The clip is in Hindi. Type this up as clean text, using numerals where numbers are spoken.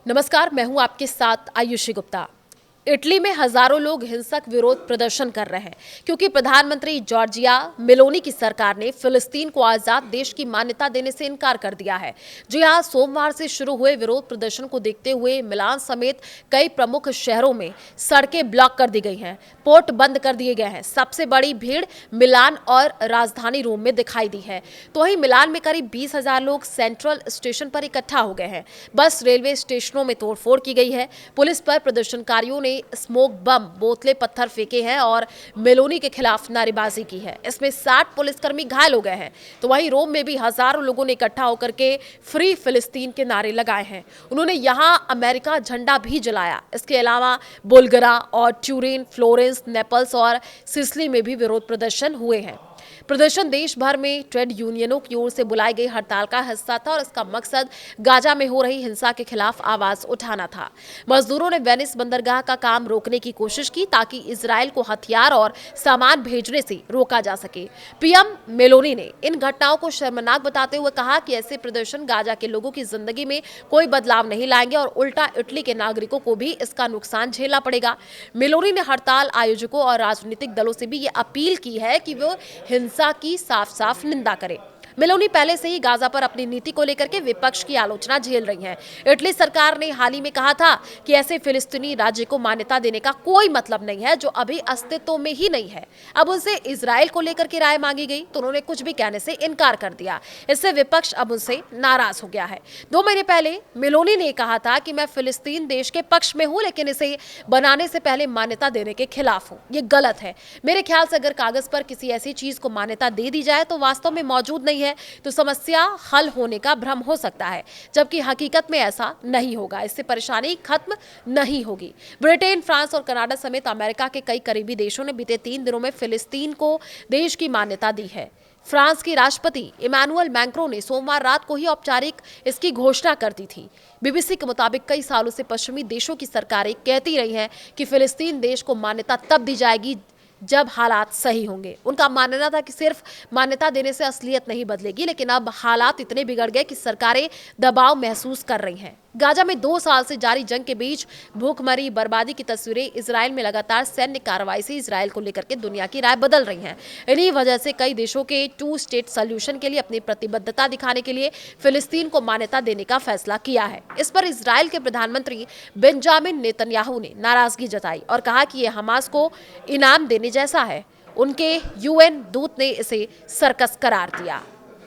नमस्कार, मैं हूं आपके साथ आयुषी गुप्ता। इटली में हजारों लोग हिंसक विरोध प्रदर्शन कर रहे हैं क्योंकि प्रधानमंत्री जॉर्जिया मेलोनी की सरकार ने फिलिस्तीन को आजाद देश की मान्यता देने से इनकार कर दिया है। जी हां, सोमवार से शुरू हुए विरोध प्रदर्शन को देखते हुए मिलान समेत कई प्रमुख शहरों में सड़कें ब्लॉक कर दी गई हैं, पोर्ट बंद कर दिए गए हैं। सबसे बड़ी भीड़ मिलान और राजधानी रोम में दिखाई दी है। तो वहीं मिलान में करीब 20,000 लोग सेंट्रल स्टेशन पर इकट्ठा हो गए हैं। बस रेलवे स्टेशनों में तोड़फोड़ की गई है। पुलिस पर प्रदर्शनकारियों ने स्मोक बम, बोतलें, पत्थर फेंके हैं और मेलोनी के खिलाफ नारेबाजी की है। इसमें 60 पुलिसकर्मी घायल हो गए हैं। तो वहीं रोम में भी हजारों लोगों ने इकट्ठा होकर के फ्री फिलिस्तीन के नारे लगाए हैं। उन्होंने यहां अमेरिका झंडा भी जलाया। इसके अलावा बुल्गारिया और ट्यूरिन, फ्लोरेंस, नेपल्स और सिसिली में भी विरोध प्रदर्शन हुए हैं। प्रदर्शन देश भर में ट्रेड यूनियनों की ओर से बुलाई गई हड़ताल का हिस्सा था और इसका मकसद गाजा में हो रही हिंसा के खिलाफ आवाज उठाना था। मजदूरों ने वेनिस बंदरगाह का काम रोकने की कोशिश की ताकि इजराइल को हथियार और सामान भेजने से रोका जा सके। पीएम मेलोनी ने इन घटनाओं को शर्मनाक बताते हुए कहा कि ऐसे प्रदर्शन गाजा के लोगों की जिंदगी में कोई बदलाव नहीं लाएंगे और उल्टा इटली के नागरिकों को भी इसका नुकसान झेलना पड़ेगा। मेलोनी ने हड़ताल आयोजकों और राजनीतिक दलों से भी ये अपील की है कि वो हिंसा की साफ साफ निंदा करे। मेलोनी पहले से ही गाजा पर अपनी नीति को लेकर के विपक्ष की आलोचना झेल रही हैं। इटली सरकार ने हाल ही में कहा था कि ऐसे फिलिस्तीनी राज्य को मान्यता देने का कोई मतलब नहीं है जो अभी अस्तित्व में ही नहीं है। अब उनसे इजराइल को लेकर के राय मांगी गई तो उन्होंने कुछ भी कहने से इनकार कर दिया। इससे विपक्ष अब उनसे नाराज हो गया है। 2 महीने पहले मेलोनी ने कहा था कि मैं फिलिस्तीन देश के पक्ष में हूं, लेकिन इसे बनाने से पहले मान्यता देने के खिलाफ हूं। ये गलत है। मेरे ख्याल से अगर कागज पर किसी ऐसी चीज को मान्यता दे दी जाए तो वास्तव में मौजूद नहीं है तो समस्या हल होने का भ्रम हो सकता है, जबकि हकीकत में ऐसा नहीं होगा। इससे परेशानी खत्म नहीं होगी। ब्रिटेन, फ्रांस और कनाडा समेत अमेरिका के कई करीबी देशों ने बीते 3 दिनों में फिलिस्तीन को देश की मान्यता दी है। फ्रांस की राष्ट्रपति इमैनुअल मैक्रों ने सोमवार रात को ही औपचारिक इसकी घोषणा कर दी थी। बीबीसी के मुताबिक कई सालों से पश्चिमी देशों की सरकारें कहती रही हैं कि फिलिस्तीन देश को मान्यता तब दी जाएगी जब हालात सही होंगे। उनका मानना था कि सिर्फ मान्यता देने से असलियत नहीं बदलेगी, लेकिन अब हालात इतने बिगड़ गए कि सरकारें दबाव महसूस कर रही हैं। गाजा में 2 साल से जारी जंग के बीच भूखमरी, बर्बादी की तस्वीरें इजराइल में लगातार सैन्य कार्रवाई से इजराइल को लेकर के दुनिया की राय बदल रही हैं। इन्हीं वजह से कई देशों के 2 स्टेट सॉल्यूशन के लिए अपनी प्रतिबद्धता दिखाने के लिए फिलिस्तीन को मान्यता देने का फैसला किया है। इस पर इजराइल के प्रधानमंत्री बेंजामिन नेतन्याहू ने नाराजगी जताई और कहा कि यह हमास को इनाम देने जैसा है। उनके यूएन दूत ने इसे सर्कस करार दिया।